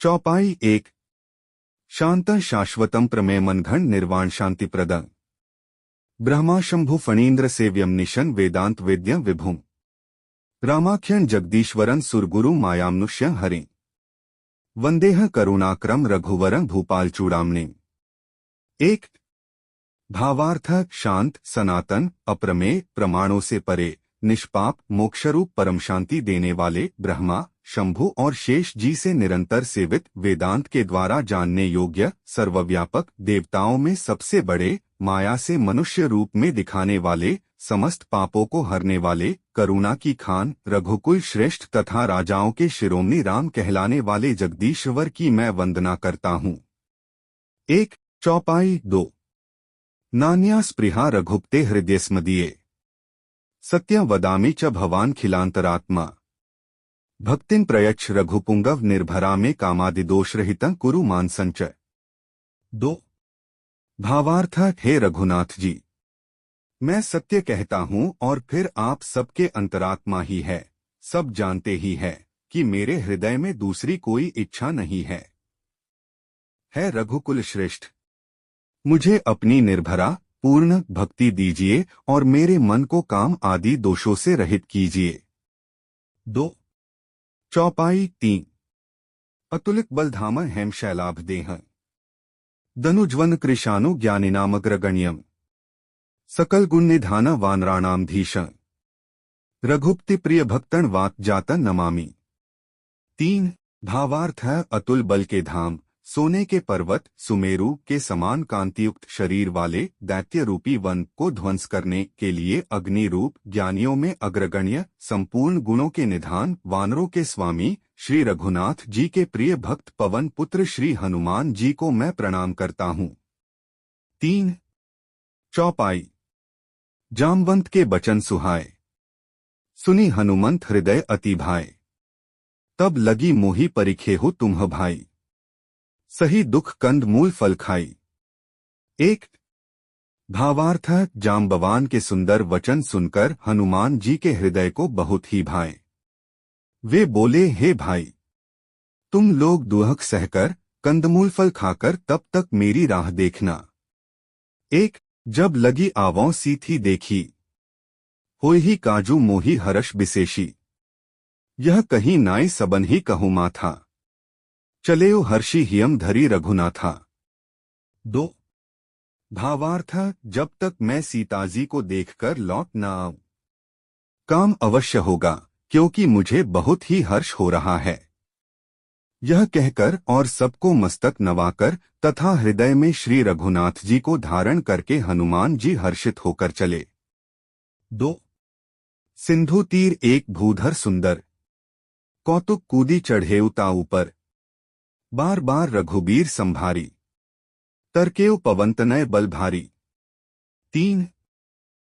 चौपाई एक। शांतं शाश्वतं प्रमेयमनघन निर्वाण शांतिप्रदं ब्रह्मा शंभु फणीन्द्र सेव्यम निशन वेदांत वेद्यं विभुं रामाख्यं जगदीश्वरं सुरगुरु मायामनुष्य हरिं वंदेह करुणाक्रम रघुवरं भूपालचूड़ामणिं। एक। भावार्थ शांत सनातन अप्रमेय प्रमाणों से परे निष्पाप मोक्षरूप परम शांति देने वाले ब्रह्मा शंभु और शेष जी से निरंतर सेवित वेदांत के द्वारा जानने योग्य सर्वव्यापक देवताओं में सबसे बड़े माया से मनुष्य रूप में दिखाने वाले समस्त पापों को हरने वाले करुणा की खान रघुकुल श्रेष्ठ तथा राजाओं के शिरोमणि राम कहलाने वाले जगदीश्वर की मैं वंदना करता हूँ। एक। चौपाई दो। नान्या स्पृहा रघुप्ते हृदयस्मदीये सत्यं वदामि च भवान् खिलांतरात्मा भक्तिं प्रयच्छ रघुपुंगव निर्भरा में कामादिदोषरहितं कुरु मानसंच। दो। भावार्थ हे रघुनाथ जी, मैं सत्य कहता हूँ और फिर आप सबके अंतरात्मा ही है, सब जानते ही है कि मेरे हृदय में दूसरी कोई इच्छा नहीं है। रघुकुल श्रेष्ठ, मुझे अपनी निर्भरा पूर्ण भक्ति दीजिए और मेरे मन को काम आदि दोषों से रहित कीजिए। दो। चौपाई तीन। अतुलित बलधाम हेम शैलाभ देह दनुज्वन कृशानु ज्ञानिनामग्रगण्यम सकल गुण निधान वानराणाम धीश रघुपति प्रिय भक्तन वात जातन नमामि। तीन। भावार्थ है अतुल बल के धाम सोने के पर्वत सुमेरु के समान कांतियुक्त शरीर वाले दैत्य रूपी वन को ध्वंस करने के लिए अग्नि रूप ज्ञानियों में अग्रगण्य संपूर्ण गुणों के निधान वानरों के स्वामी श्री रघुनाथ जी के प्रिय भक्त पवन पुत्र श्री हनुमान जी को मैं प्रणाम करता हूँ। तीन। चौपाई। जामवंत के बचन सुहाए सुनी हनुमंत हृदय अति भाए तब लगी मोही परिखे हो तुम्ह भाई सही दुख कंद मूल फल खाई। एक। भावार्थ जाम्बवान के सुंदर वचन सुनकर हनुमान जी के हृदय को बहुत ही भाए। वे बोले, हे भाई, तुम लोग दुहक सहकर कंदमूल फल खाकर तब तक मेरी राह देखना। एक। जब लगी आवों सी थी देखी होई ही काजू मोही हर्ष विशेषी यह कहीं नाई सबन ही कहूँ था चलेओ हर्षि हियम धरी रघुनाथा। दो। भावार्थ जब तक मैं सीताजी को देखकर लौट न आऊं काम अवश्य होगा क्योंकि मुझे बहुत ही हर्ष हो रहा है। यह कहकर और सबको मस्तक नवाकर तथा हृदय में श्री रघुनाथ जी को धारण करके हनुमान जी हर्षित होकर चले। दो। सिंधु तीर एक भूधर सुंदर कौतुक कूदी चढ़े उता ऊपर बार बार रघुबीर संभारी तरकेव पवंतनय बल भारी। तीन।